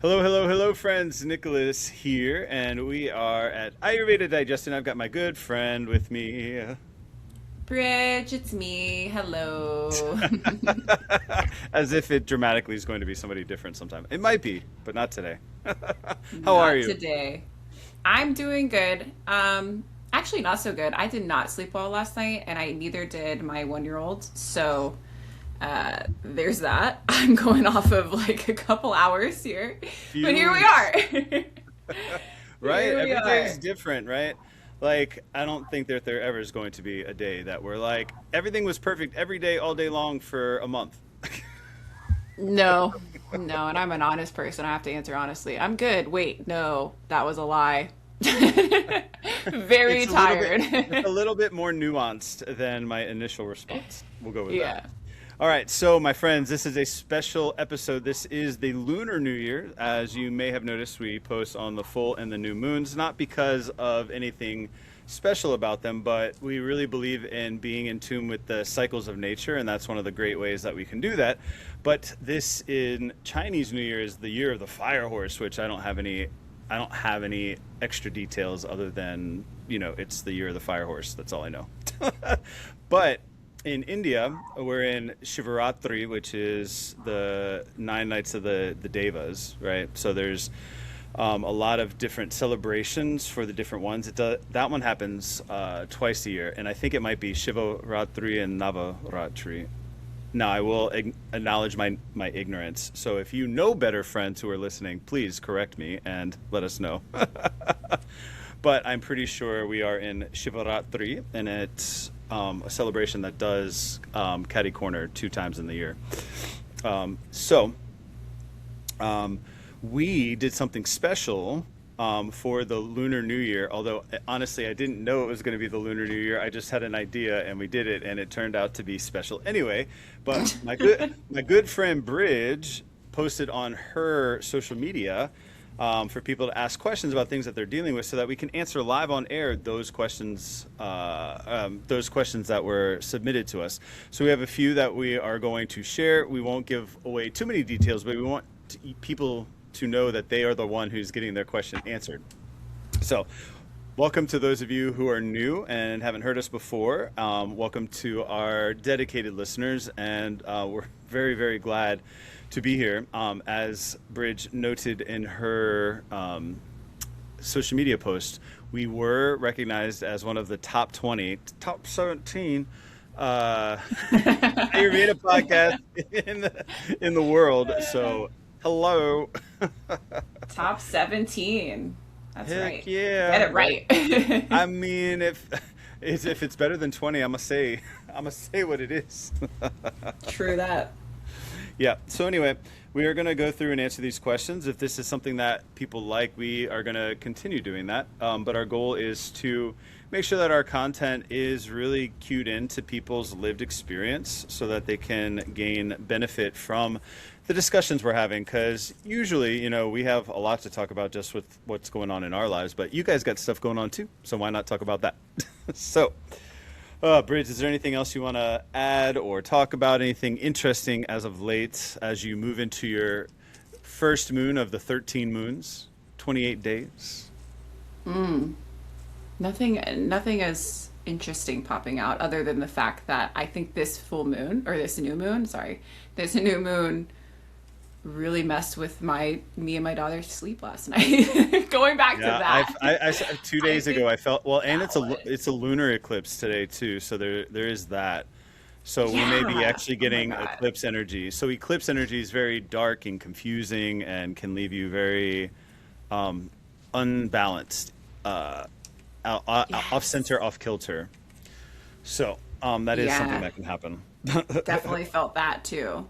Hello, hello, hello, friends. Nicholas here, and we are at Ayurveda Digested. I've got my good friend with me. Bridge, it's me. Hello. As if it dramatically is going to be somebody different sometime. It might be, but not today. How are Not you? today. I'm doing good. Actually not so good. I did not sleep well last night, and I neither did my 1 year old. So there's that. I'm going off of like a couple hours here. But here we Fumes. are. Right? Here we Every day is are. different, right? Like, I don't think that there ever is going to be a day that we're like, everything was perfect every day, all day long for a month. No. No, and I'm an honest person. I have to answer honestly. I'm good. Wait, no, that was a lie. Very It's a little bit, tired. it's a little bit more nuanced than my initial response. We'll go with that. Yeah. All right, so my friends, this is a special episode. This is the Lunar New Year. As you may have noticed, we post on the full and the new moons, not because of anything special about them, but we really believe in being in tune with the cycles of nature, and that's one of the great ways that we can do that. But this in Chinese New Year is the year of the fire horse, which I don't have any extra details other than, it's the year of the fire horse. That's all I know. But in India, we're in Shivaratri, which is the 9 nights of the Devas, right? So there's a lot of different celebrations for the different ones. That one happens twice a year, and I think it might be Shivaratri and Navaratri. Now, I will acknowledge my ignorance. So if you know better, friends who are listening, please correct me and let us know. But I'm pretty sure we are in Shivaratri, and it's a celebration that does catty corner 2 times in the year. So we did something special for the Lunar New Year. Although honestly, I didn't know it was going to be the Lunar New Year. I just had an idea, and we did it, and it turned out to be special anyway. But my good friend Bridge posted on her social media for people to ask questions about things that they're dealing with, so that we can answer live on air those questions that were submitted to us. So we have a few that we are going to share. We won't give away too many details, but we want people to know that they are the one who's getting their question answered. So, welcome to those of you who are new and haven't heard us before. Welcome to our dedicated listeners, and we're very, very glad to be here. As Bridge noted in her social media post, we were recognized as one of the top 20, top 17 Ayurveda podcasts in the world. So, hello. Top 17. That's Heck right. Get yeah, it right? right. I mean, if it's better than 20, I'm gonna say what it is. True that. Yeah. So anyway, we are gonna go through and answer these questions. If this is something that people like, we are gonna continue doing that. But our goal is to make sure that our content is really cued into people's lived experience, so that they can gain benefit from the discussions we're having. Because usually, we have a lot to talk about just with what's going on in our lives, but you guys got stuff going on too. So why not talk about that? So. Bridge, is there anything else you want to add or talk about? Anything interesting as of late as you move into your first moon of the 13 moons, 28 days? Nothing is interesting popping out other than the fact that I think this full moon or this new moon, sorry, this new moon really messed with my me and my daughter's sleep last night. Going back to Yeah, that. two I days ago think I felt well, and that it's a was lunar eclipse today too, so there is that. So we may be yeah. actually Oh my getting god. eclipse energy. So eclipse energy is very dark and confusing and can leave you very um, unbalanced, uh, off Yes. center, off kilter. So that is something Yeah. that can happen. Definitely felt that too.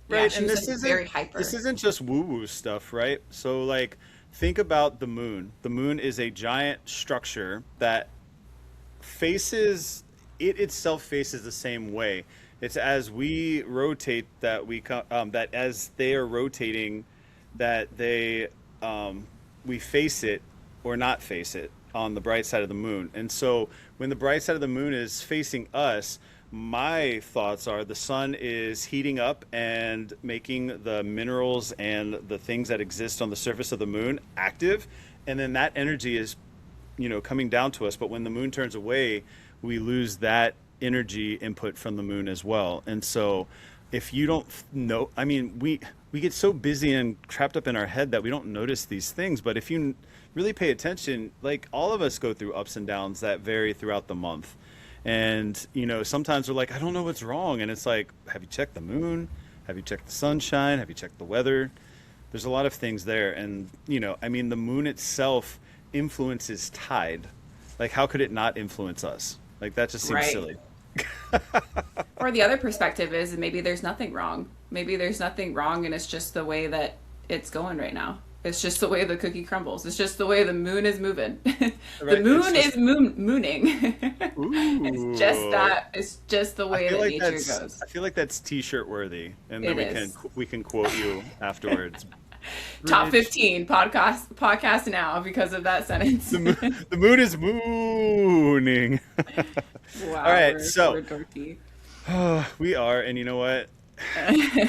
Yeah, Right, she and was this like isn't very this hyper. isn't just woo-woo stuff, right? So like think about the moon. The moon is a giant structure that faces it itself faces the same way. It's as we rotate that that as they are rotating that we face it or not face it on the bright side of the moon. And so when the bright side of the moon is facing us, my thoughts are the sun is heating up and making the minerals and the things that exist on the surface of the moon active, and then that energy is, coming down to us. But when the moon turns away, we lose that energy input from the moon as well. And so if you don't know, I mean, we get so busy and trapped up in our head that we don't notice these things. But if you really pay attention, like all of us go through ups and downs that vary throughout the month. And, sometimes we're like, I don't know what's wrong. And it's like, have you checked the moon? Have you checked the sunshine? Have you checked the weather? There's a lot of things there. And, I mean, the moon itself influences tide. Like, how could it not influence us? Like, that just seems Right. silly. Or the other perspective is maybe there's nothing wrong. Maybe there's nothing wrong and it's just the way that it's going right now. It's just the way the cookie crumbles. It's just the way the moon is moving. The Right? moon is mooning. It's just Ooh. that. It's just the I way feel that like nature that's goes. I feel like that's t-shirt worthy, and then It we can is. we can quote you afterwards. Top Bridge. 15 podcast now because of that sentence. The moon is mooning. Wow, All right, we're so dorky. we are, and you know what?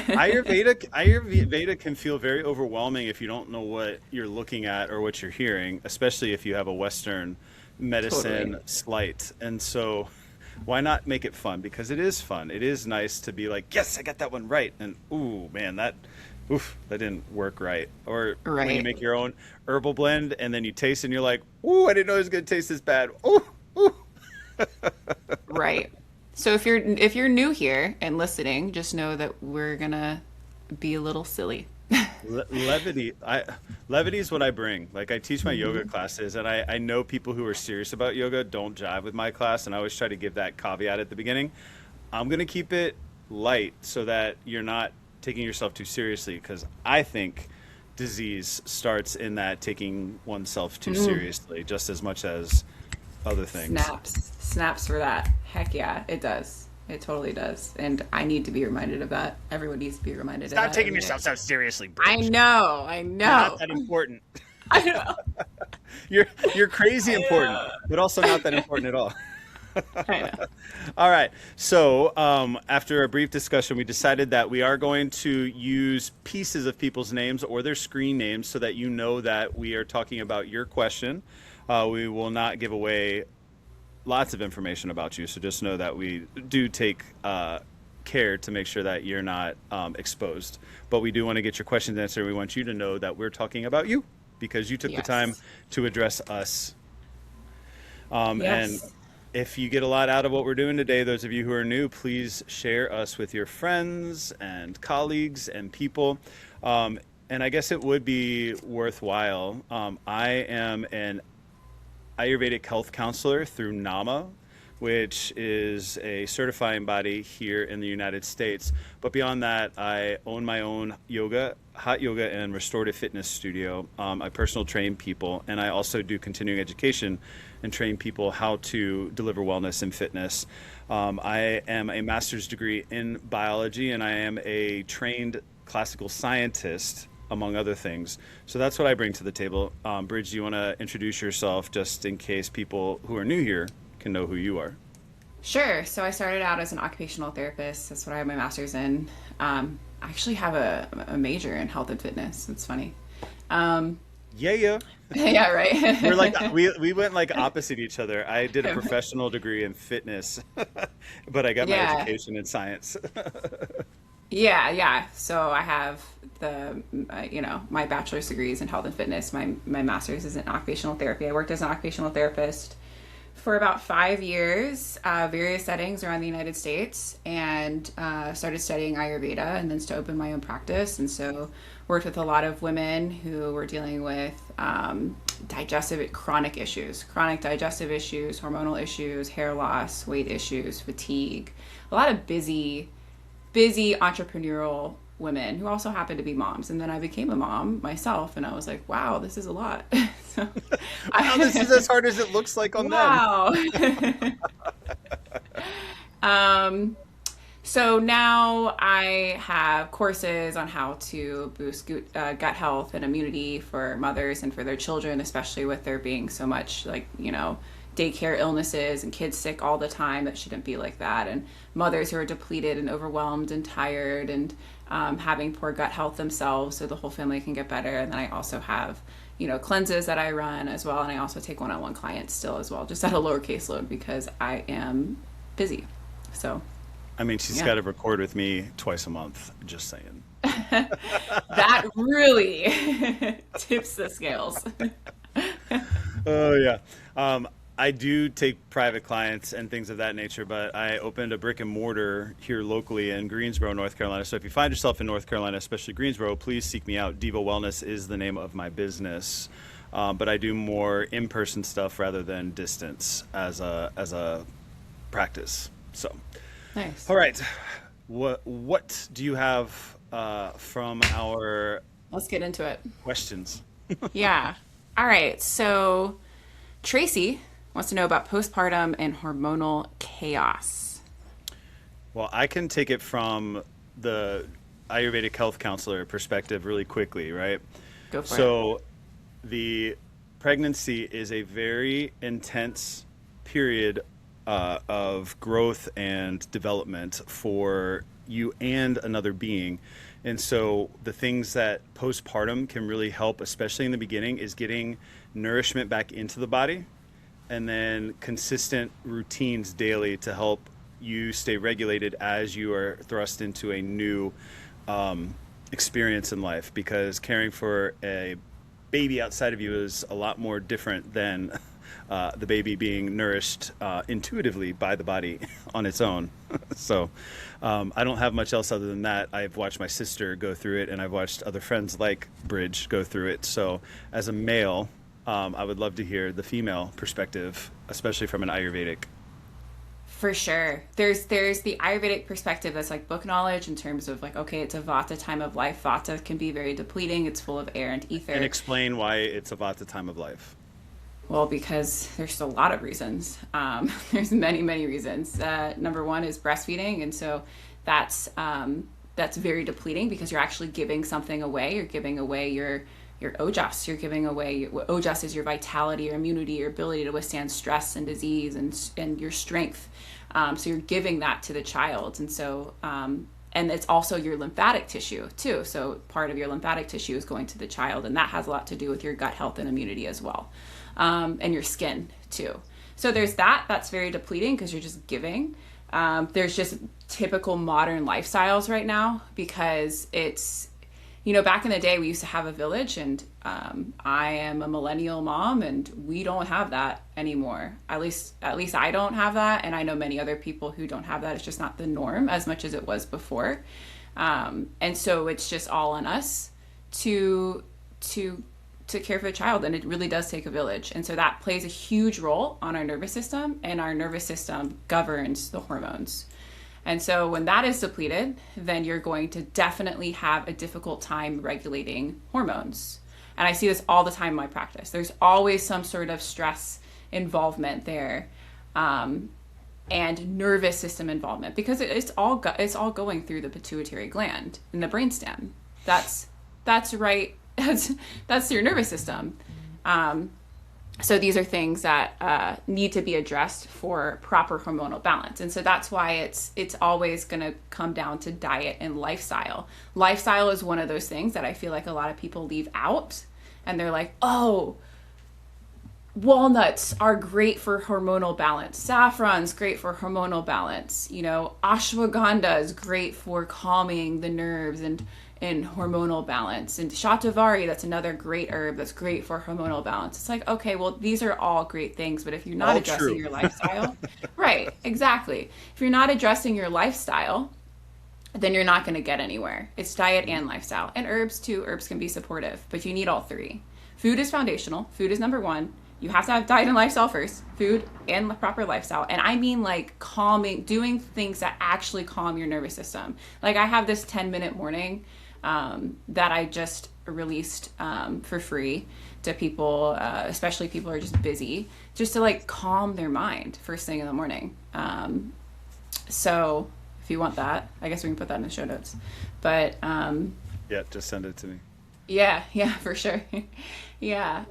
Ayurveda can feel very overwhelming if you don't know what you're looking at or what you're hearing, especially if you have a Western medicine Totally. slight. And so, why not make it fun? Because it is fun. It is nice to be like, yes, I got that one right, and ooh, man, that didn't work right. Or when you Right. make your own herbal blend and then you taste and you're like, ooh, I didn't know it was gonna taste this bad. Ooh, ooh. Right. So if you're new here and listening, just know that we're gonna be a little silly. Levity. Levity is what I bring. Like, I teach my yoga classes, and I know people who are serious about yoga don't jive with my class, and I always try to give that caveat at the beginning. I'm gonna keep it light so that you're not taking yourself too seriously, because I think disease starts in that taking oneself too seriously, just as much as other things. Snaps for that. Heck yeah, it does. It totally does. And I need to be reminded of that. Everyone needs to be reminded of Stop that taking every day. yourself so seriously, I Bridge. know. I You're know. not that important. I know. You're crazy important, but also not that important at all. I know. All right. So, after a brief discussion, we decided that we are going to use pieces of people's names or their screen names so that you know that we are talking about your question. We will not give away lots of information about you, so just know that we do take care to make sure that you're not exposed. But we do want to get your questions answered. We want you to know that we're talking about you because you took the time Yes. to address us. And Yes. if you get a lot out of what we're doing today, those of you who are new, please share us with your friends and colleagues and people. And I guess it would be worthwhile. I am an Ayurvedic health counselor through NAMA, which is a certifying body here in the United States. But beyond that, I own my own hot yoga and restorative fitness studio. I personal train people, and I also do continuing education and train people how to deliver wellness and fitness. I am a master's degree in biology, and I am a trained classical scientist, among other things. So that's what I bring to the table. Bridge, do you want to introduce yourself just in case people who are new here can know who you are? Sure. So I started out as an occupational therapist. That's what I have my master's in. I actually have a major in health and fitness. It's funny. Yeah. Yeah, right. We're like we went like opposite each other. I did a professional degree in fitness, but I got my Yeah. education in science. Yeah. So I have my bachelor's degrees in health and fitness. My master's is in occupational therapy. I worked as an occupational therapist for about 5 years, various settings around the United States, and started studying Ayurveda and then to open my own practice. And so worked with a lot of women who were dealing with chronic digestive issues, hormonal issues, hair loss, weight issues, fatigue, a lot of busy entrepreneurial women who also happened to be moms. And then I became a mom myself, and I was like, wow, this is a lot. So Wow, this is as hard as it looks like on them. wow. So now I have courses on how to boost gut health and immunity for mothers and for their children, especially with there being so much daycare illnesses and kids sick all the time. That shouldn't be like that. And mothers who are depleted and overwhelmed and tired and having poor gut health themselves, so the whole family can get better. And then I also have, cleanses that I run as well. And I also take one-on-one clients still as well, just at a lower caseload because I am busy. So, I mean, she's got to record with me twice a month, just saying. That really tips the scales. Oh, yeah. I do take private clients and things of that nature, but I opened a brick and mortar here locally in Greensboro, North Carolina. So if you find yourself in North Carolina, especially Greensboro, please seek me out. Diva Wellness is the name of my business. But I do more in-person stuff rather than distance as a practice. So, Nice. all right. What do you have from our Let's get into it. questions? Yeah. All right. So Tracy wants to know about postpartum and hormonal chaos. Well, I can take it from the Ayurvedic health counselor perspective really quickly, right? Go for it. So the pregnancy is a very intense period of growth and development for you and another being. And so the things that postpartum can really help, especially in the beginning, is getting nourishment back into the body and then consistent routines daily to help you stay regulated as you are thrust into a new experience in life, because caring for a baby outside of you is a lot more different than the baby being nourished intuitively by the body on its own. So I don't have much else other than that. I've watched my sister go through it, and I've watched other friends like Bridge go through it. So as a male, I would love to hear the female perspective, especially from an Ayurvedic. For sure. There's the Ayurvedic perspective that's like book knowledge in terms of like, okay, it's a Vata time of life. Vata can be very depleting. It's full of air and ether. And explain why it's a Vata time of life. Well, because there's a lot of reasons. There's many, many reasons. Number one is breastfeeding. And so that's very depleting because you're actually giving something away. You're giving away your ojas. You're giving away, ojas is your vitality, your immunity, your ability to withstand stress and disease and your strength. So you're giving that to the child. And so, and it's also your lymphatic tissue too. So part of your lymphatic tissue is going to the child, and that has a lot to do with your gut health and immunity as well. And your skin too. So there's that's very depleting because you're just giving. There's just typical modern lifestyles right now because it's, back in the day we used to have a village, and I am a millennial mom and we don't have that anymore. At least I don't have that. And I know many other people who don't have that. It's just not the norm as much as it was before. And so it's just all on us to care for the child, and it really does take a village. And so that plays a huge role on our nervous system, and our nervous system governs the hormones. And so when that is depleted, then you're going to definitely have a difficult time regulating hormones. And I see this all the time in my practice. There's always some sort of stress involvement there, and nervous system involvement, because it's all going through the pituitary gland in the brainstem. That's right. That's your nervous system. So these are things that need to be addressed for proper hormonal balance. And so that's why it's always going to come down to diet and lifestyle. Lifestyle is one of those things that I feel like a lot of people leave out, and they're like, oh, walnuts are great for hormonal balance. Saffron's great for hormonal balance. Ashwagandha is great for calming the nerves and hormonal balance. And shatavari, that's another great herb that's great for hormonal balance. It's like, okay, well, these are all great things, but if you're not addressing your lifestyle, right, exactly. If you're not addressing your lifestyle, then you're not going to get anywhere. It's diet and lifestyle. And herbs too. Herbs can be supportive, but you need all three. Food is foundational. Food is number one. You have to have diet and lifestyle first, food and proper lifestyle. And I mean like calming, doing things that actually calm your nervous system. Like I have this 10-minute morning that I just released for free to people, especially people who are just busy, just to like calm their mind first thing in the morning. So if you want that, I guess we can put that in the show notes. But yeah, just send it to me. Yeah, for sure. Yeah.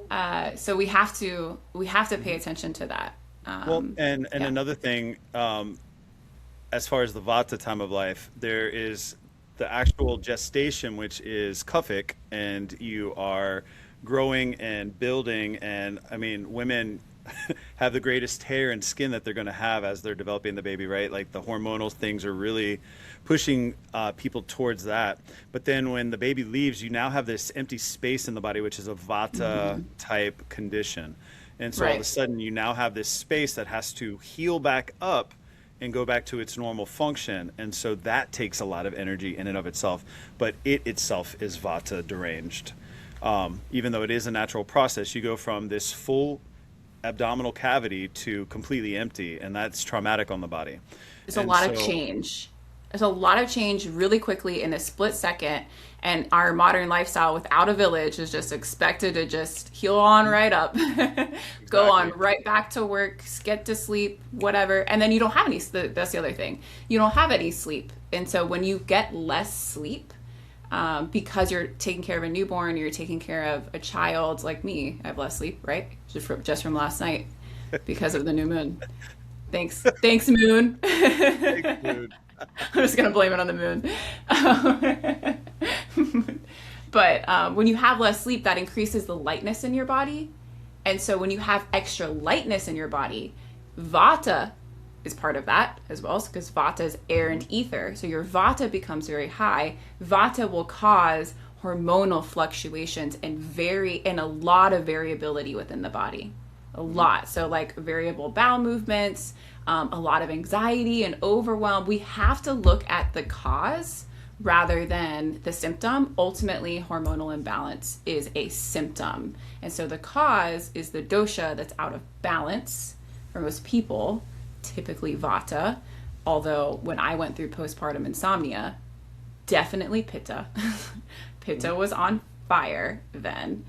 So we have to pay attention to that. Well, and Yeah. another thing, as far as the Vata time of life, there is the actual gestation, which is Kuffic, and you are growing and building. And I mean, women have the greatest hair and skin that they're going to have as they're developing the baby, right? Like the hormonal things are really pushing people towards that. But then when the baby leaves, you now have this empty space in the body, which is a Vata type condition. And so all of a Right. sudden, you now have this space that has to heal back up and go back to its normal function. And so that takes a lot of energy in and of itself. But it itself is Vata deranged. Even though it is a natural process, you go from this full abdominal cavity to completely empty, and that's traumatic on the body. It's a And lot of so, change. There's a lot of change really quickly in a split second, and our modern lifestyle without a village is just expected to just heal on right up, go on exactly. right back to work, get to sleep, whatever, and then you don't have any. That's the other thing. You don't have any sleep, and so when you get less sleep, because you're taking care of a newborn, you're taking care of a child like me. I have less sleep, right? Just from last night because of the new moon. Thanks, moon. Thanks, dude. I'm just gonna blame it on the moon. But when you have less sleep, that increases the lightness in your body, and so when you have extra lightness in your body, Vata is part of that as well, because Vata is air and ether. So your Vata becomes very high. Vata will cause hormonal fluctuations and a lot of variability within the body. A lot. So like variable bowel movements, a lot of anxiety and overwhelm. We have to look at the cause rather than the symptom. Ultimately, hormonal imbalance is a symptom. And so the cause is the dosha that's out of balance for most people, typically Vata. Although when I went through postpartum insomnia, definitely Pitta. Pitta was on fire then.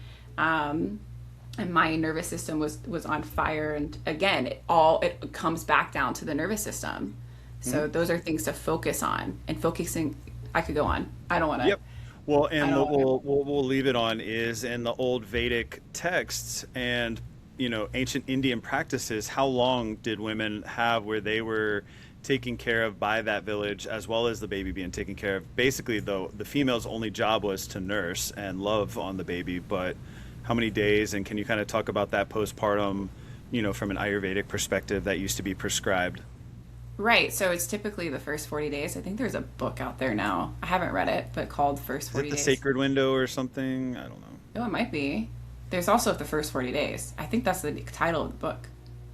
And my nervous system was on fire, and again it comes back down to the nervous system. So those are things to focus on, and focusing. I could go on. I don't want to. Yep. Well, I and don't what want to. we'll leave it on is in the old Vedic texts and ancient Indian practices. How long did women have where they were taken care of by that village, as well as the baby being taken care of? Basically, though, the female's only job was to nurse and love on the baby, but how many days? And can you kind of talk about that postpartum, from an Ayurvedic perspective that used to be prescribed? Right. So it's typically the first 40 days. I think there's a book out there now. I haven't read it, but called First Is it 40 the Days. sacred window or something? I don't know. Oh, it might be. There's also the first 40 days. I think that's the title of the book.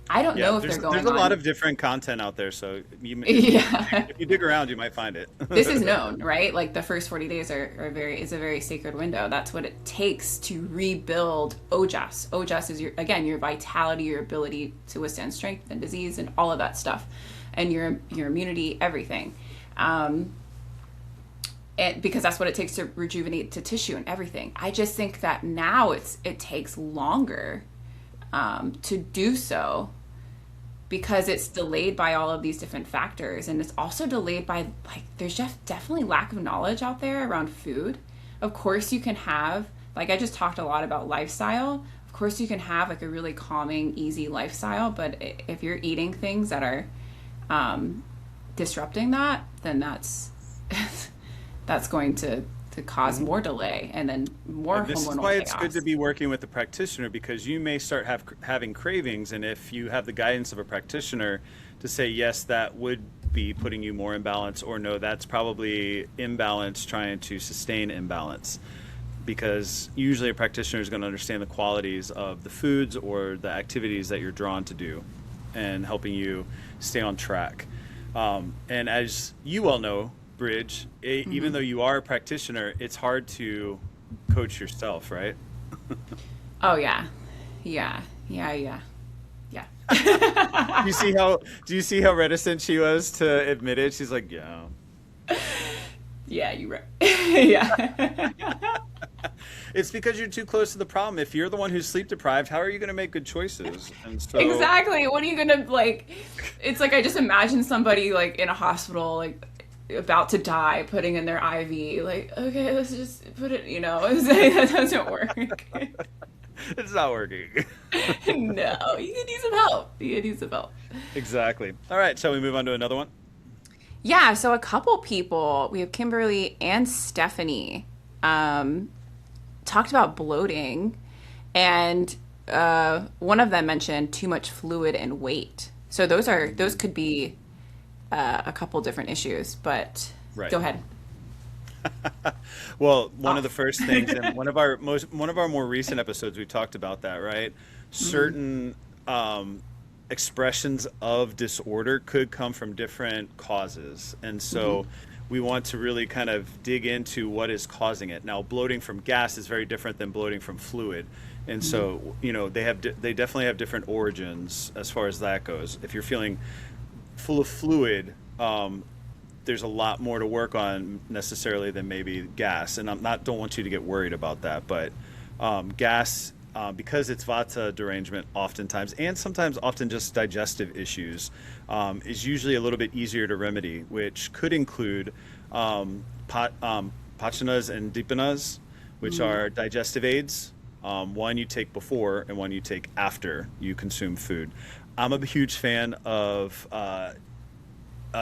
I don't Yeah, know if they're there's going a lot on. of different content out there, so Yeah. if you dig around, you might find it. This is known, right? Like the first 40 days is a very sacred window. That's what it takes to rebuild ojas. Ojas is your vitality, your ability to withstand strength and disease and all of that stuff, and your immunity, everything. And because that's what it takes to rejuvenate to tissue and everything. I just think that now it takes longer to do so, because it's delayed by all of these different factors, and it's also delayed by, like, there's just definitely lack of knowledge out there around food. Of course you can have, like, I just talked a lot about lifestyle. Of course you can have like a really calming, easy lifestyle, but if you're eating things that are disrupting that, then that's that's going to cause more delay and then more And this is hormonal why it's good to chaos. be working with a practitioner, because you may start having cravings, and if you have the guidance of a practitioner to say yes, that would be putting you more in balance, or no, that's probably imbalance trying to sustain imbalance, because usually a practitioner is going to understand the qualities of the foods or the activities that you're drawn to do and helping you stay on track. And as you well know, Bridge, even though you are a practitioner, it's hard to coach yourself, right? Oh yeah. Yeah. Yeah, yeah. Do you Yeah. see how reticent she was to admit it? She's like, yeah. Yeah, you're right. Yeah. It's because you're too close to the problem. If you're the one who's sleep deprived, how are you going to make good choices? And so, Exactly. What are you gonna like? It's like I just imagine somebody like in a hospital, like about to die, putting in their IV. Like, okay, let's just put it. That doesn't work. it's not working. No, you could use some help. You could use some help. Exactly. All right, shall we move on to another one? Yeah, so a couple people, we have Kimberly and Stephanie, um, talked about bloating, and one of them mentioned too much fluid and weight. So those could be a couple different issues, but Right. go ahead. Well, one Oh. of the first things, and one of our more recent episodes, we talked about that, right? Certain expressions of disorder could come from different causes, and so we want to really kind of dig into what is causing it. Now, bloating from gas is very different than bloating from fluid, and so they definitely have different origins as far as that goes. If you're feeling full of fluid, there's a lot more to work on necessarily than maybe gas. And don't want you to get worried about that, but gas, because it's Vata derangement oftentimes, and sometimes often just digestive issues, is usually a little bit easier to remedy, which could include pachanas and dipanas, which are digestive aids. One you take before and one you take after you consume food. I'm a huge fan of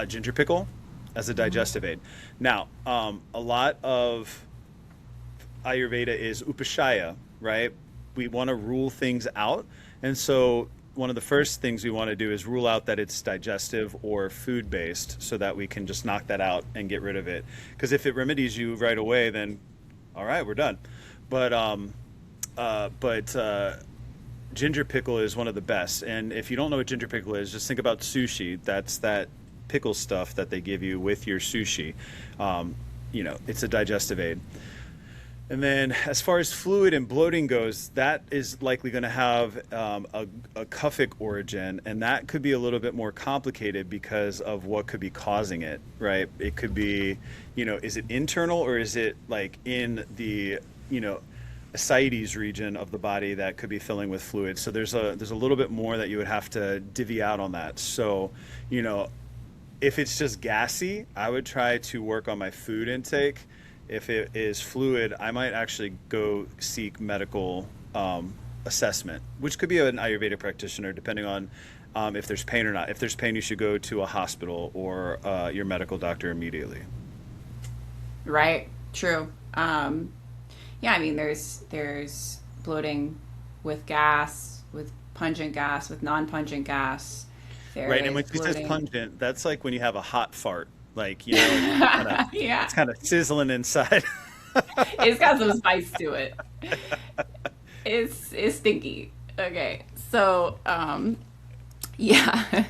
ginger pickle as a digestive aid. Now, a lot of Ayurveda is upashaya, right? We want to rule things out. And so one of the first things we want to do is rule out that it's digestive or food based so that we can just knock that out and get rid of it. Because if it remedies you right away, then all right, we're done. But ginger pickle is one of the best. And if you don't know what ginger pickle is, just think about sushi. That's that pickle stuff that they give you with your sushi. It's a digestive aid. And then as far as fluid and bloating goes, that is likely going to have a kuphic origin, and that could be a little bit more complicated because of what could be causing it, right? It could be, is it internal or is it like in the, ascites region of the body that could be filling with fluid. So there's a little bit more that you would have to divvy out on that. So, if it's just gassy, I would try to work on my food intake. If it is fluid, I might actually go seek medical assessment, which could be an Ayurveda practitioner, depending on if there's pain or not. If there's pain, you should go to a hospital or your medical doctor immediately. Right. True. Yeah, I mean, there's bloating with gas, with pungent gas, with non-pungent gas. There Right, and is when she says bloating. pungent, that's like when you have a hot fart, like it's Yeah, kind of sizzling inside. it's got some spice to it. It's stinky. Okay, so yeah,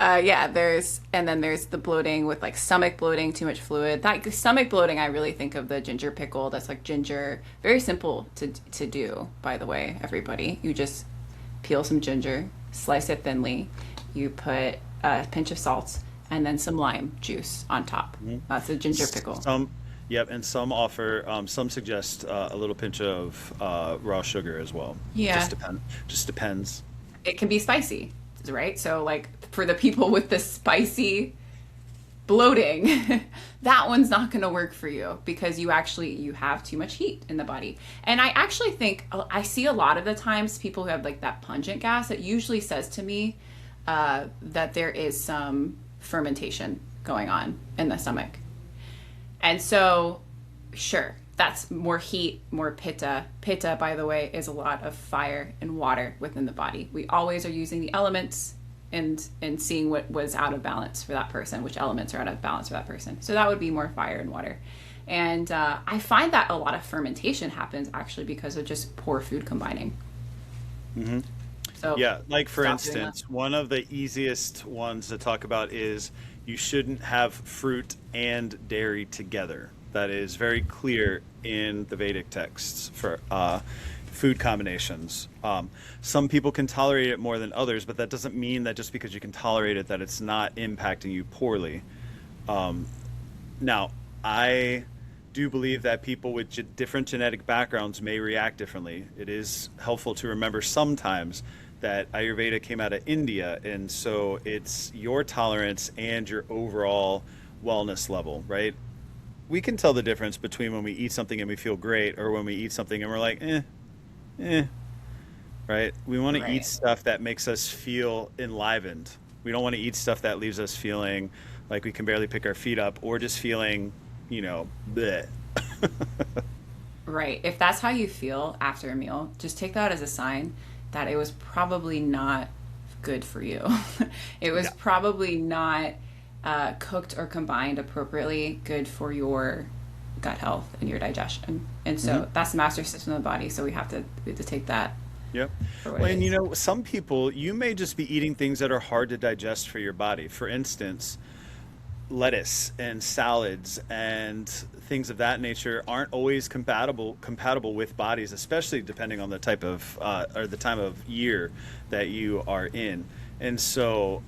yeah. There's the bloating with like stomach bloating, too much fluid. That stomach bloating, I really think of the ginger pickle. That's like ginger, very simple to do. By the way, everybody, you just peel some ginger, slice it thinly. You put a pinch of salt and then some lime juice on top. That's a ginger pickle. Yep, and some suggest a little pinch of raw sugar as well. Yeah. Just depends. It can be spicy, right? So like for the people with the spicy bloating, that one's not going to work for you because you have too much heat in the body. And I actually think I see a lot of the times people who have like that pungent gas, it usually says to me that there is some fermentation going on in the stomach. And so, sure, that's more heat, more pitta. Pitta, by the way, is a lot of fire and water within the body. We always are using the elements and seeing what was out of balance for that person, which elements are out of balance for that person. So that would be more fire and water. And I find that a lot of fermentation happens actually because of just poor food combining. So Yeah, like for stop doing that. instance, one of the easiest ones to talk about is you shouldn't have fruit and dairy together. That is very clear in the Vedic texts for food combinations. Some people can tolerate it more than others, but that doesn't mean that just because you can tolerate it that it's not impacting you poorly. Now, I do believe that people with different genetic backgrounds may react differently. It is helpful to remember sometimes that Ayurveda came out of India, and so it's your tolerance and your overall wellness level, right? We can tell the difference between when we eat something and we feel great or when we eat something and we're like, eh. right? We want to eat Right. stuff that makes us feel enlivened. We don't want to eat stuff that leaves us feeling like we can barely pick our feet up or just feeling, bleh. Right. If that's how you feel after a meal, just take that as a sign that it was probably not good for you. It was Yeah. probably not cooked or combined appropriately good for your gut health and your digestion. And Hmm. so that's the master system of the body. So we have to take that Yep. for what Well, it and is. some people, you may just be eating things that are hard to digest for your body. For instance, lettuce and salads and things of that nature aren't always compatible with bodies, especially depending on the type of or the time of year that you are in. And so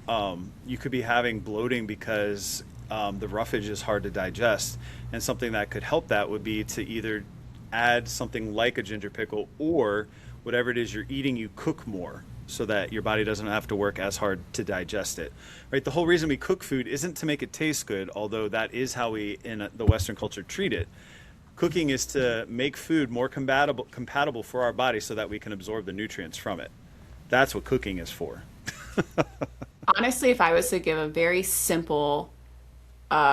you could be having bloating because the roughage is hard to digest. And something that could help that would be to either add something like a ginger pickle, or whatever it is you're eating, you cook more so that your body doesn't have to work as hard to digest it. Right? The whole reason we cook food isn't to make it taste good, although that is how we in the Western culture treat it. Cooking is to make food more compatible for our body so that we can absorb the nutrients from it. That's what cooking is for. Honestly, if I was to give a very simple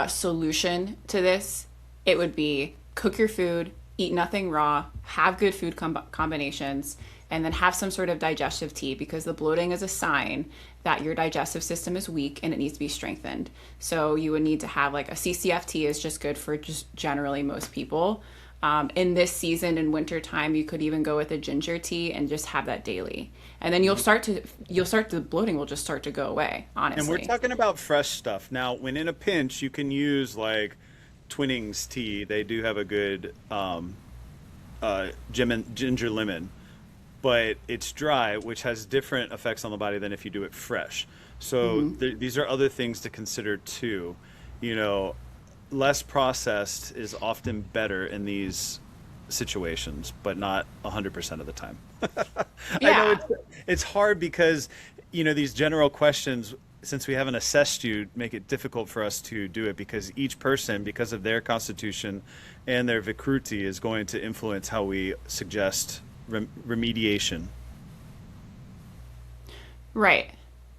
solution to this, it would be cook your food, eat nothing raw, have good food combinations, and then have some sort of digestive tea because the bloating is a sign that your digestive system is weak and it needs to be strengthened. So you would need to have like a CCFT is just good for just generally most people. In this season in winter time, you could even go with a ginger tea and just have that daily. And then the bloating will just start to go away, And we're honestly. talking about fresh stuff. Now, when in a pinch, you can use like Twinings tea. They do have a good ginger lemon, but it's dry, which has different effects on the body than if you do it fresh. So these are other things to consider too. You know, less processed is often better in these situations, but not 100% of the time. I know Yeah. it's hard because these general questions, since we haven't assessed you, make it difficult for us to do it because each person, because of their constitution and their vikruti, is going to influence how we suggest remediation. Right.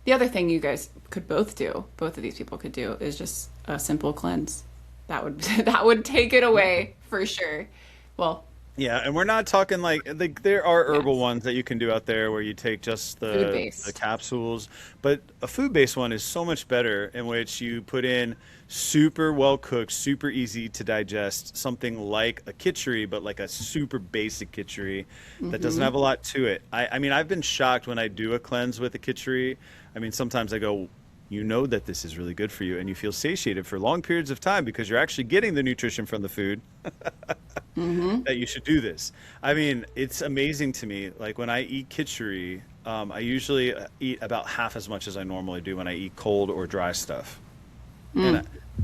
The other thing you guys could both do, both of these people could do, is just a simple cleanse. That would that would take it away for sure. Well, Yeah, and we're not talking like there are herbal yes, ones that you can do out there where you take just food the based. capsules, but a food-based one is so much better in which you put in super well cooked, super easy to digest, something like a kitchery, but like a super basic kitchery that doesn't Hmm. have a lot to it. I mean, I've been shocked when I do a cleanse with a kitchery. I mean, sometimes I go, you know that this is really good for you, and you feel satiated for long periods of time because you're actually getting the nutrition from the food Hmm. that you should do this. I mean, it's amazing to me. Like when I eat kitchery, I usually eat about half as much as I normally do when I eat cold or dry stuff. And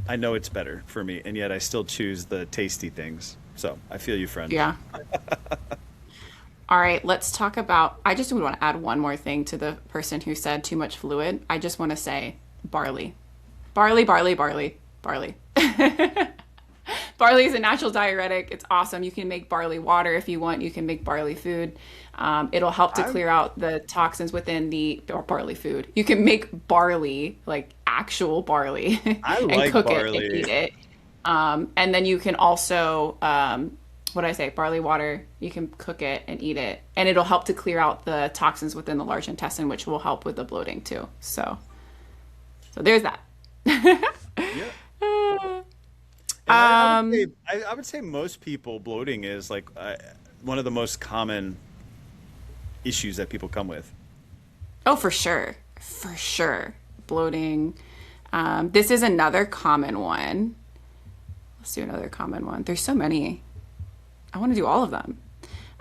I know it's better for me, and yet I still choose the tasty things. So I feel you, friend. Yeah. All right, let's talk about. I just would want to add one more thing to the person who said too much fluid. I just want to say barley. Barley, barley, barley, barley. Barley is a natural diuretic. It's awesome. You can make barley water if you want. You can make barley food. It'll help to I clear out the toxins within the or barley food. You can make barley, like actual barley, I and like cook it and eat barley. it. And then you can also, what do I say, barley water. You can cook it and eat it, and it'll help to clear out the toxins within the large intestine, which will help with the bloating too. So there's that. Yeah. And I would say Um, I would say most people bloating is like one of the most common issues that people come with. oh, for sure, for sure, bloating. This is another common one. Let's do another common one. There's so many. I want to do all of them.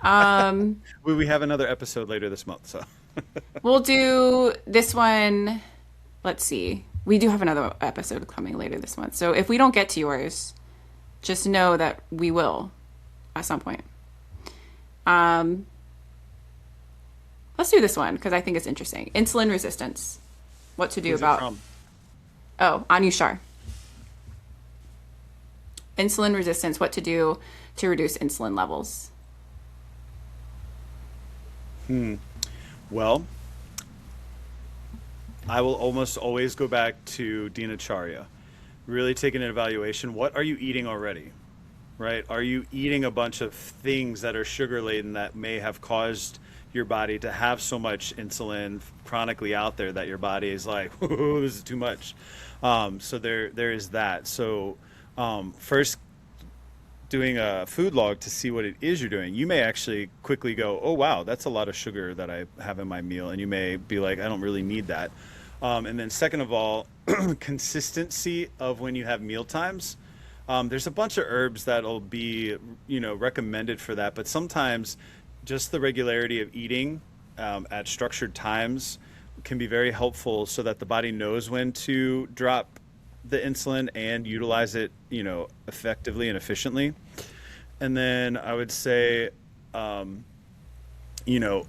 Um, We have another episode later this month, so. we'll do this one. Let's see. We do have another episode coming later this month. So if we don't get to yours, just know that we will at some point. Um, let's do this one because I think it's interesting. Insulin resistance. What to do Who's it about? from? Oh, Anushar. Insulin resistance. What to do to reduce insulin levels? Well, I will almost always go back to dinacharya. Really taking an evaluation. What are you eating already? Right? Are you eating a bunch of things that are sugar laden that may have caused your body to have so much insulin chronically out there that your body is like, "Whoa, this is too much." So there is that. So first, doing a food log to see what it is you're doing. You may actually quickly go, "Oh wow, that's a lot of sugar that I have in my meal," and you may be like, "I don't really need that." And then second of all, consistency of when you have meal times. There's a bunch of herbs that'll be, recommended for that, but sometimes just the regularity of eating at structured times can be very helpful so that the body knows when to drop the insulin and utilize it, effectively and efficiently. And then I would say, you know,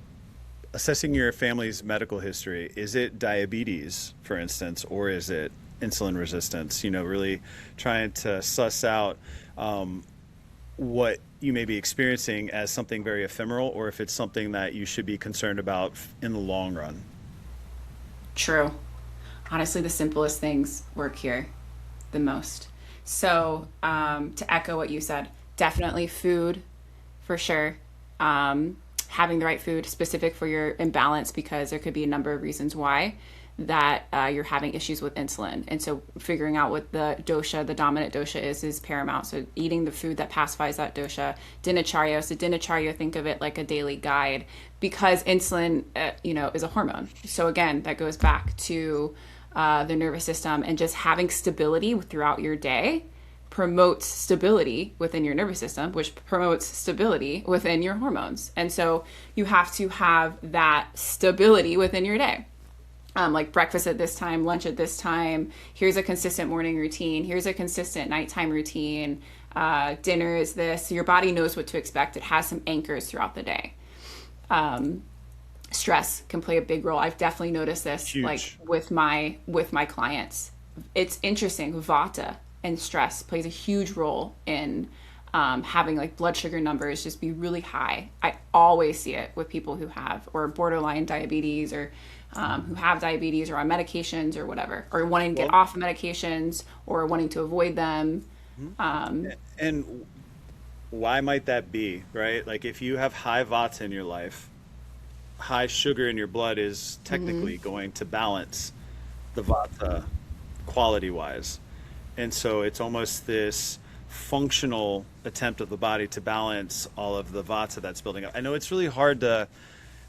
assessing your family's medical history. Is it diabetes, for instance, or is it insulin resistance? Really trying to suss out what you may be experiencing as something very ephemeral, or if it's something that you should be concerned about in the long run. True. Honestly, the simplest things work here the most. So, to echo what you said, definitely food for sure. Having the right food specific for your imbalance, because there could be a number of reasons why that you're having issues with insulin. And so figuring out what the dosha, the dominant dosha is paramount. So eating the food that pacifies that dosha. Dinacharya. So dinacharya, think of it like a daily guide, because insulin, is a hormone. So again, that goes back to the nervous system, and just having stability throughout your day promotes stability within your nervous system, which promotes stability within your hormones. And so you have to have that stability within your day. Like breakfast at this time, lunch at this time. Here's a consistent morning routine. Here's a consistent nighttime routine. Dinner is this. So your body knows what to expect. It has some anchors throughout the day. Stress can play a big role. I've definitely noticed this. Huge. Like with my clients. It's interesting. Vata and stress plays a huge role in having like blood sugar numbers just be really high. I always see it with people who have or borderline diabetes, or who have diabetes or on medications or whatever, or wanting to get off of medications or wanting to avoid them. And why might that be, right? Like if you have high Vata in your life, high sugar in your blood is technically going to balance the Vata quality wise. And so it's almost this functional attempt of the body to balance all of the Vata that's building up. I know it's really hard to,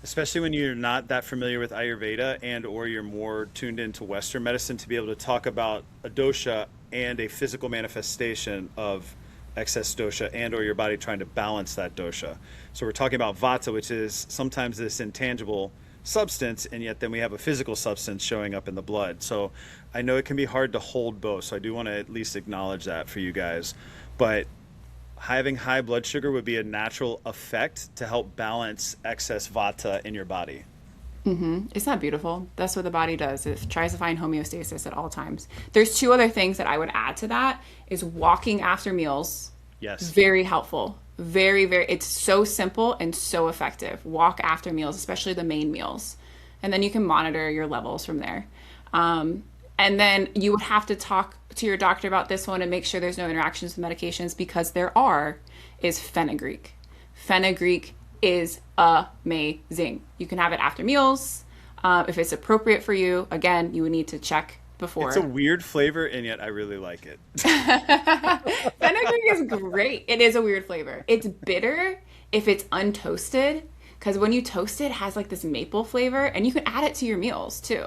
especially when you're not that familiar with Ayurveda and or you're more tuned into Western medicine, to be able to talk about a dosha and a physical manifestation of excess dosha and or your body trying to balance that dosha. So we're talking about Vata, which is sometimes this intangible substance, and yet then we have a physical substance showing up in the blood. So I know it can be hard to hold both, so I do want to at least acknowledge that for you guys. But having high blood sugar would be a natural effect to help balance excess Vata in your body. Isn't that beautiful? That's what the body does. It tries to find homeostasis at all times. There's two other things that I would add to that is walking after meals. Yes. Very helpful. Very, very, it's so simple and so effective. Walk after meals, especially the main meals. And then you can monitor your levels from there. And then you would have to talk to your doctor about this one and make sure there's no interactions with medications, because is fenugreek. Fenugreek is amazing. You can have it after meals. If it's appropriate for you, again, you would need to check before. It's a weird flavor, and yet I really like it. Fenugreek is great. It is a weird flavor. It's bitter if it's untoasted, because when you toast it, it has like this maple flavor, and you can add it to your meals too.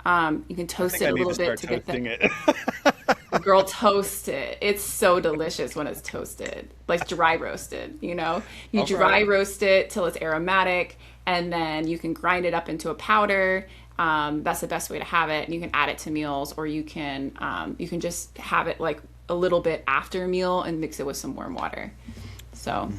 You can toast it a little bit to get it. Girl, toast it. It's so delicious when it's toasted, like dry roasted, You dry roast it till it's aromatic, and then you can grind it up into a powder. That's the best way to have it. And you can add it to meals, or you can just have it like a little bit after a meal and mix it with some warm water. So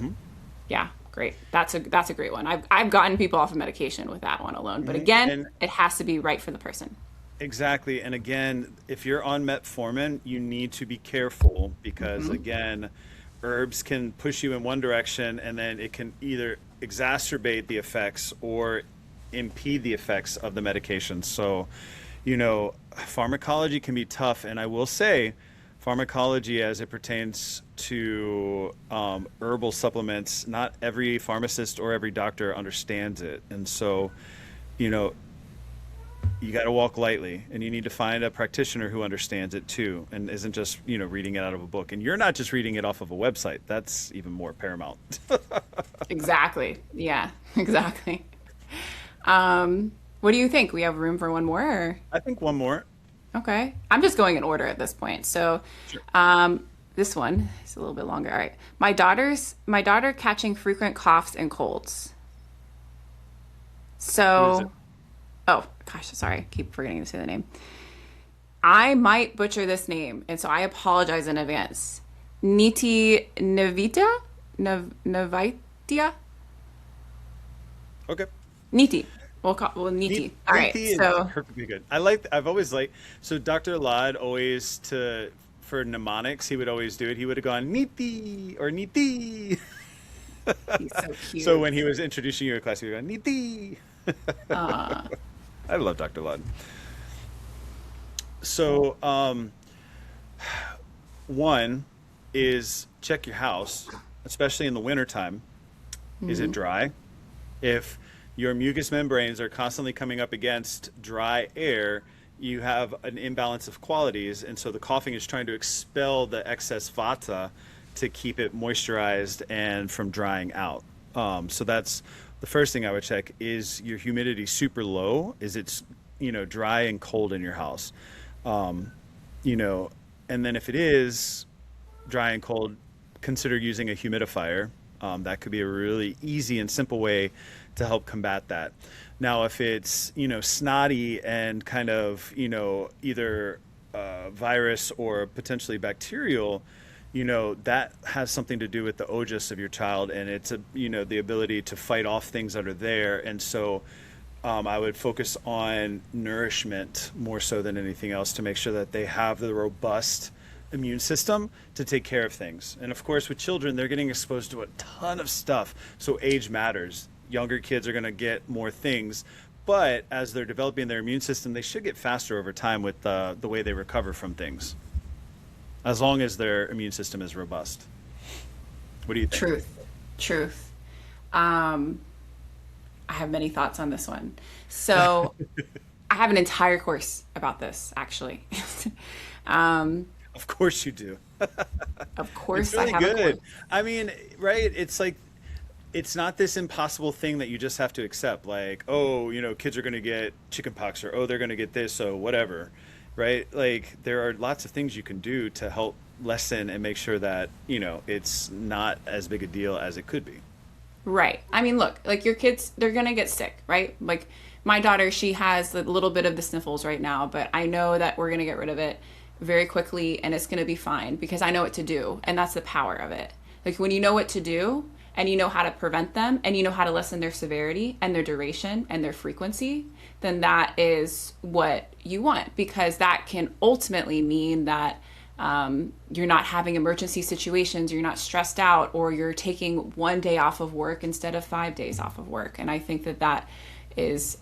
yeah, great. That's a great one. I've gotten people off of medication with that one alone, but again, it has to be right for the person. Exactly. And again, if you're on metformin, you need to be careful, because again, herbs can push you in one direction, and then it can either exacerbate the effects or impede the effects of the medications. So, pharmacology can be tough, and I will say, pharmacology as it pertains to herbal supplements, not every pharmacist or every doctor understands it, and so, you know, you got to walk lightly, and you need to find a practitioner who understands it too, and isn't just reading it out of a book. And you're not just reading it off of a website. That's even more paramount. Exactly. Yeah, exactly. What do you think? We have room for one more? Or? I think one more. Okay. I'm just going in order at this point. So, Sure. this one is a little bit longer. All right. My daughter catching frequent coughs and colds. Who is it? So, oh gosh, sorry. Keep forgetting to say the name. I might butcher this name, and so I apologize in advance. Niti Navita? Navitya? Okay. Niti. We'll call Niti. All right. Niti is So, perfectly good. I've always liked, so Dr. Lad always for mnemonics, he would always do it. He would have gone Niti or Niti. he's so So cute. when he was introducing you to class, he would go Niti. Uh, I love Dr. Lad. So, one is check your house, especially in the wintertime. Is it dry? If your mucous membranes are constantly coming up against dry air, you have an imbalance of qualities, and so the coughing is trying to expel the excess vata to keep it moisturized and from drying out. So that's the first thing I would check. Is your humidity super low? Is it dry and cold in your house? Um, and then if it is dry and cold, consider using a humidifier. That could be a really easy and simple way to help combat that. Now, if it's, snotty and kind of, either virus or potentially bacterial, that has something to do with the ojas of your child, and it's the ability to fight off things that are there. And so I would focus on nourishment more so than anything else to make sure that they have the robust immune system to take care of things. And of course, with children, they're getting exposed to a ton of stuff. So age matters. Younger kids are going to get more things, but as they're developing their immune system, they should get faster over time with the way they recover from things, as long as their immune system is robust. What do you think? truth. Um, I have many thoughts on this one. So, I have an entire course about this, actually. um, Of course you do. of It's course, I really have a course. good. I mean, right? It's like, it's not this impossible thing that you just have to accept. Like, oh, kids are going to get chickenpox, or oh, they're going to get this, so whatever, right? Like, there are lots of things you can do to help lessen and make sure that it's not as big a deal as it could be. Right. I mean, look, like your kids, they're going to get sick, right? Like my daughter, she has a little bit of the sniffles right now, but I know that we're going to get rid of it very quickly and it's going to be fine because I know what to do. And that's the power of it. Like when you know what to do and you know how to prevent them and you know how to lessen their severity and their duration and their frequency, then that is what you want, because that can ultimately mean that you're not having emergency situations, you're not stressed out, or you're taking one day off of work instead of 5 days off of work. And I think that that is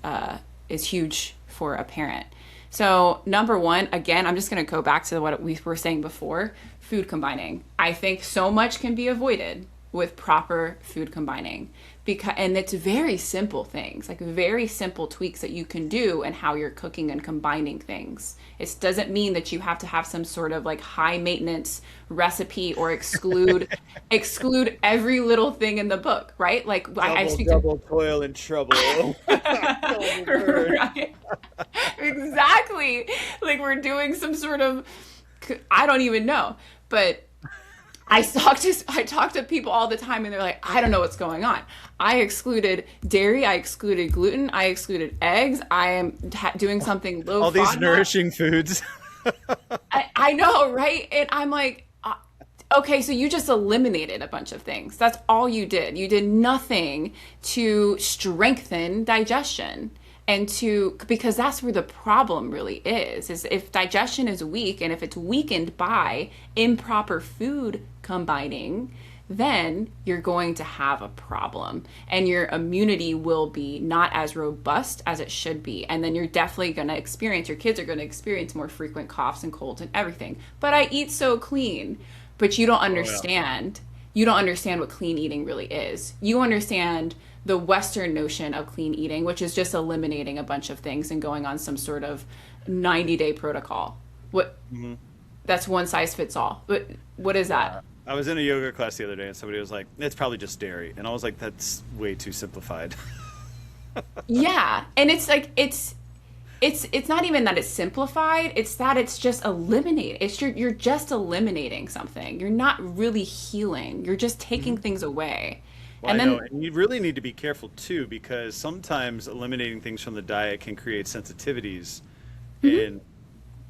huge for a parent. So number one, again, I'm just going to go back to what we were saying before, food combining. I think so much can be avoided with proper food combining, and it's very simple things, like very simple tweaks that you can do and how you're cooking and combining things. It doesn't mean that you have to have some sort of like high maintenance recipe or exclude every little thing in the book, right? Like I Double, speak double, toil and trouble. Double bird. right? Exactly. Like we're doing some sort of, I don't even know, but I talk to people all the time and they're like, I don't know what's going on. I excluded dairy, I excluded gluten, I excluded eggs. I am doing something low All these FODMAP. nourishing foods. I know, right? And I'm like, okay, so you just eliminated a bunch of things. That's all you did. You did nothing to strengthen digestion. Because that's where the problem really is if digestion is weak and if it's weakened by improper food combining, then you're going to have a problem and your immunity will be not as robust as it should be. And then you're definitely going to experience, your kids are going to experience more frequent coughs and colds and everything. But I eat so clean, but you don't understand. You don't understand what clean eating really is. You understand the Western notion of clean eating, which is just eliminating a bunch of things and going on some sort of 90-day protocol. That's one size fits all. But what is that? I was in a yoga class the other day and somebody was like, it's probably just dairy. And I was like, that's way too simplified. Yeah. And it's like, it's not even that it's simplified. It's that it's just eliminated. You're just eliminating something. You're not really healing. You're just taking things away. Well, And I know, then, and you really need to be careful too, because sometimes eliminating things from the diet can create sensitivities in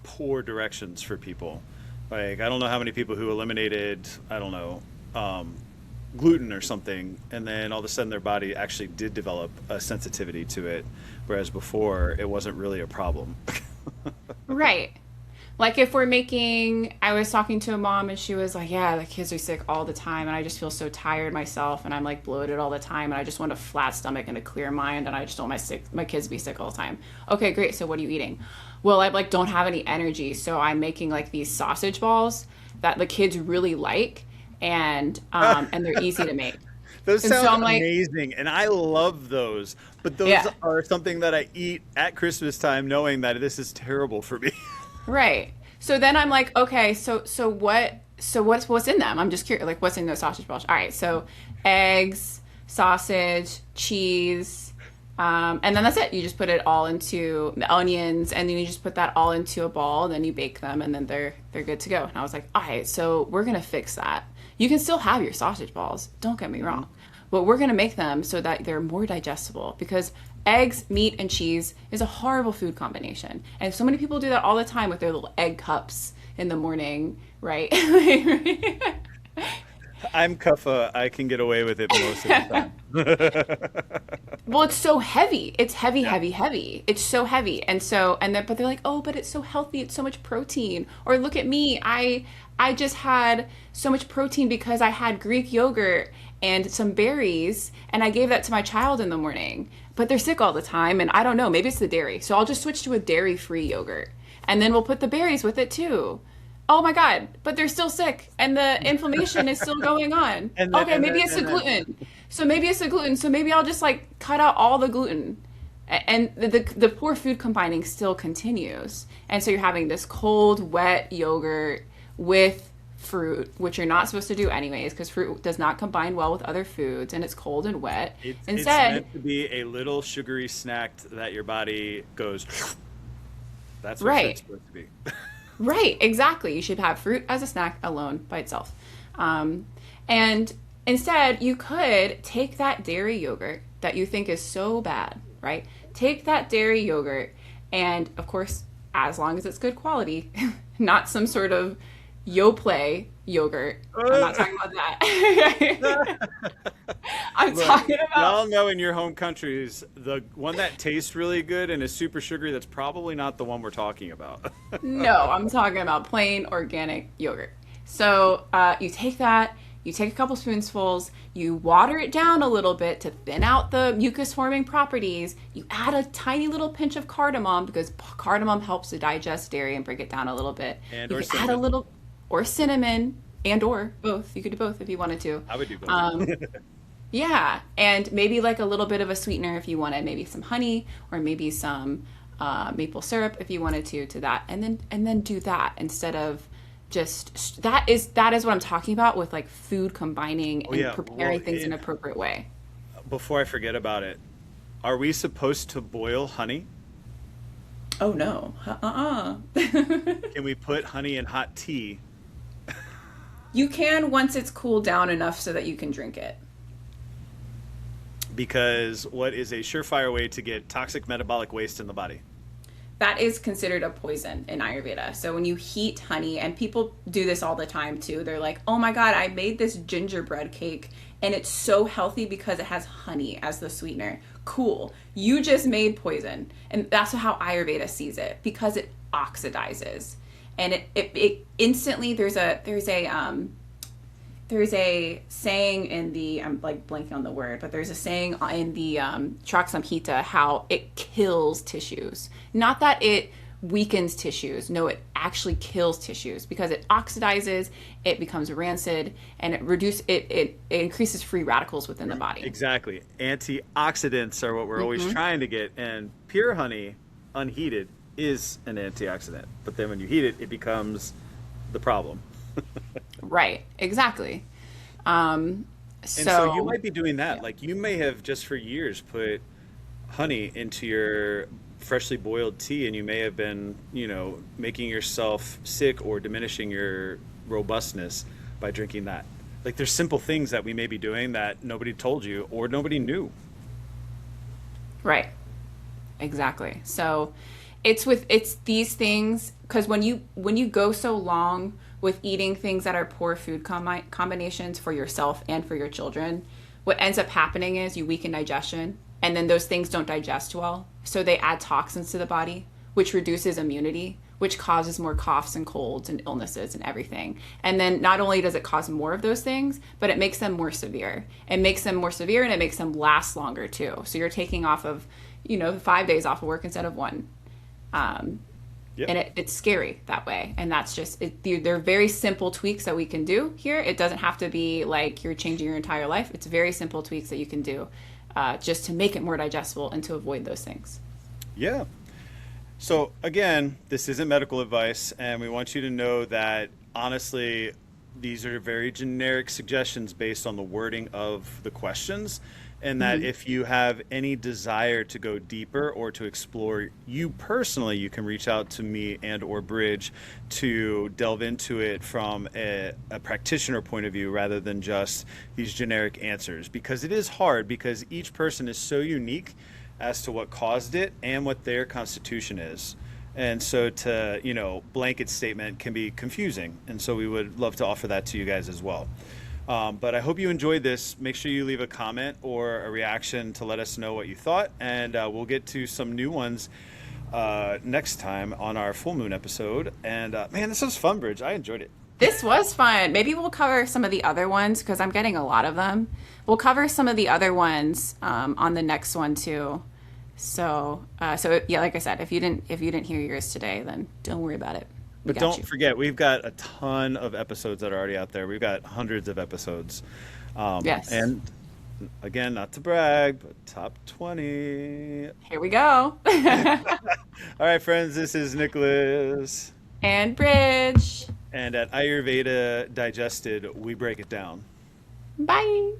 poor directions for people. Like, I don't know how many people who eliminated, I don't know, gluten or something, and then all of a sudden their body actually did develop a sensitivity to it, whereas before it wasn't really a problem. right. Like if we're making, I was talking to a mom and she was like, yeah, the kids are sick all the time and I just feel so tired myself and I'm like bloated all the time and I just want a flat stomach and a clear mind and I just don't want my kids to be sick all the time. Okay, great. So what are you eating? Well, I like don't have any energy. So I'm making like these sausage balls that the kids really like and they're easy to make. Those And so sound I'm like, amazing, and I love those. But those yeah, are something that I eat at Christmas time, knowing that this is terrible for me. right. So then I'm like, okay, so what's in them? I'm just curious, like what's in those sausage balls? All right, so eggs, sausage, cheese, and then that's it. You just put it all into the onions, and then you just put that all into a ball. Then you bake them, and then they're good to go. And I was like, all right, so we're gonna fix that. You can still have your sausage balls. Don't get me wrong, but we're gonna make them so that they're more digestible because eggs, meat, and cheese is a horrible food combination. And so many people do that all the time with their little egg cups in the morning, right? I'm Kuffa. I can get away with it most of the time. Well, it's so heavy. It's heavy, Yeah. heavy, heavy. It's so heavy. But they're like, oh, but it's so healthy. It's so much protein. Or look at me. I just had so much protein because I had Greek yogurt and some berries and I gave that to my child in the morning. But they're sick all the time and I don't know, maybe it's the dairy. So I'll just switch to a dairy-free yogurt. And then we'll put the berries with it too. Oh my God, but they're still sick and the inflammation is still going on. And then, Okay, maybe it's the gluten. So maybe it's the gluten. So maybe I'll just like cut out all the gluten. And the poor food combining still continues. And so you're having this cold, wet yogurt with fruit, which you're not supposed to do anyways, because fruit does not combine well with other foods and it's cold and wet. It's Instead, meant to be a little sugary snack that your body goes. That's what right. it's supposed to be. Right, exactly. You should have fruit as a snack alone by itself. And instead, you could take that dairy yogurt that you think is so bad, right? Take that dairy yogurt, and of course, as long as it's good quality, not some sort of Yoplait yogurt. I'm not talking about that. I'm Look, talking about. y'all know in your home countries, the one that tastes really good and is super sugary, that's probably not the one we're talking about. No, I'm talking about plain organic yogurt. So you take that, you take a couple spoonfuls, you water it down a little bit to thin out the mucus forming properties. You add a tiny little pinch of cardamom because cardamom helps to digest dairy and break it down a little bit. And You or can add a cinnamon. little, or cinnamon, and or both. You could do both if you wanted to. I would do both. Yeah, and maybe like a little bit of a sweetener if you wanted, maybe some honey or maybe some maple syrup if you wanted to that, and then do that instead of just that is what I'm talking about with like food combining and Yeah. preparing Well, things in an appropriate way. before I forget about it, are we supposed to boil honey? Oh no, Can we put honey in hot tea? You can once it's cooled down enough so that you can drink it. Because what is a surefire way to get toxic metabolic waste in the body? That is considered a poison in Ayurveda. So when you heat honey, and people do this all the time too, they're like, oh my God, I made this gingerbread cake and it's so healthy because it has honey as the sweetener. Cool. You just made poison. And that's how Ayurveda sees it because it oxidizes. And it instantly there's there's a saying in the, I'm like blanking on the word, but there's a saying in the Traxamhita how it kills tissues. Not that it weakens tissues. No, it actually kills tissues because it oxidizes, it becomes rancid, and it increases free radicals within the body. Exactly. Antioxidants are what we're always trying to get, and pure honey, unheated, is an antioxidant. But then when you heat it, it becomes the problem. Right. Exactly. And so you might be doing that. Yeah. Like you may have just for years put honey into your freshly boiled tea, and you may have been, making yourself sick or diminishing your robustness by drinking that. Like there's simple things that we may be doing that nobody told you or nobody knew. Right. Exactly. So it's these things, because when you go so long with eating things that are poor food combinations for yourself and for your children, what ends up happening is you weaken digestion, and then those things don't digest well. So they add toxins to the body, which reduces immunity, which causes more coughs and colds and illnesses and everything. And then not only does it cause more of those things, but it makes them more severe. It makes them more severe, and it makes them last longer too. So you're taking off of, 5 days off of work instead of one. Yep. And it's scary that way. And that's just, they're very simple tweaks that we can do here. It doesn't have to be like you're changing your entire life. It's very simple tweaks that you can do just to make it more digestible and to avoid those things. Yeah. So again, this isn't medical advice, and we want you to know that honestly, these are very generic suggestions based on the wording of the questions, and that if you have any desire to go deeper or to explore you personally, you can reach out to me and or Bridge to delve into it from a practitioner point of view rather than just these generic answers, because it is hard, because each person is so unique as to what caused it and what their constitution is. And so to, blanket statement can be confusing. And so we would love to offer that to you guys as well. But I hope you enjoyed this. Make sure you leave a comment or a reaction to let us know what you thought. And we'll get to some new ones next time on our full moon episode. And man, this was fun, Bridge. I enjoyed it. This was fun. Maybe we'll cover some of the other ones because I'm getting a lot of them. We'll cover some of the other ones on the next one too. So yeah, like I said, if you didn't hear yours today, then don't worry about it. But don't forget, we've got a ton of episodes that are already out there. We've got hundreds of episodes. Yes. And again, not to brag, but top 20. Here we go. All right, friends, this is Nicholas. And Bridge. And at Ayurveda Digested, we break it down. Bye.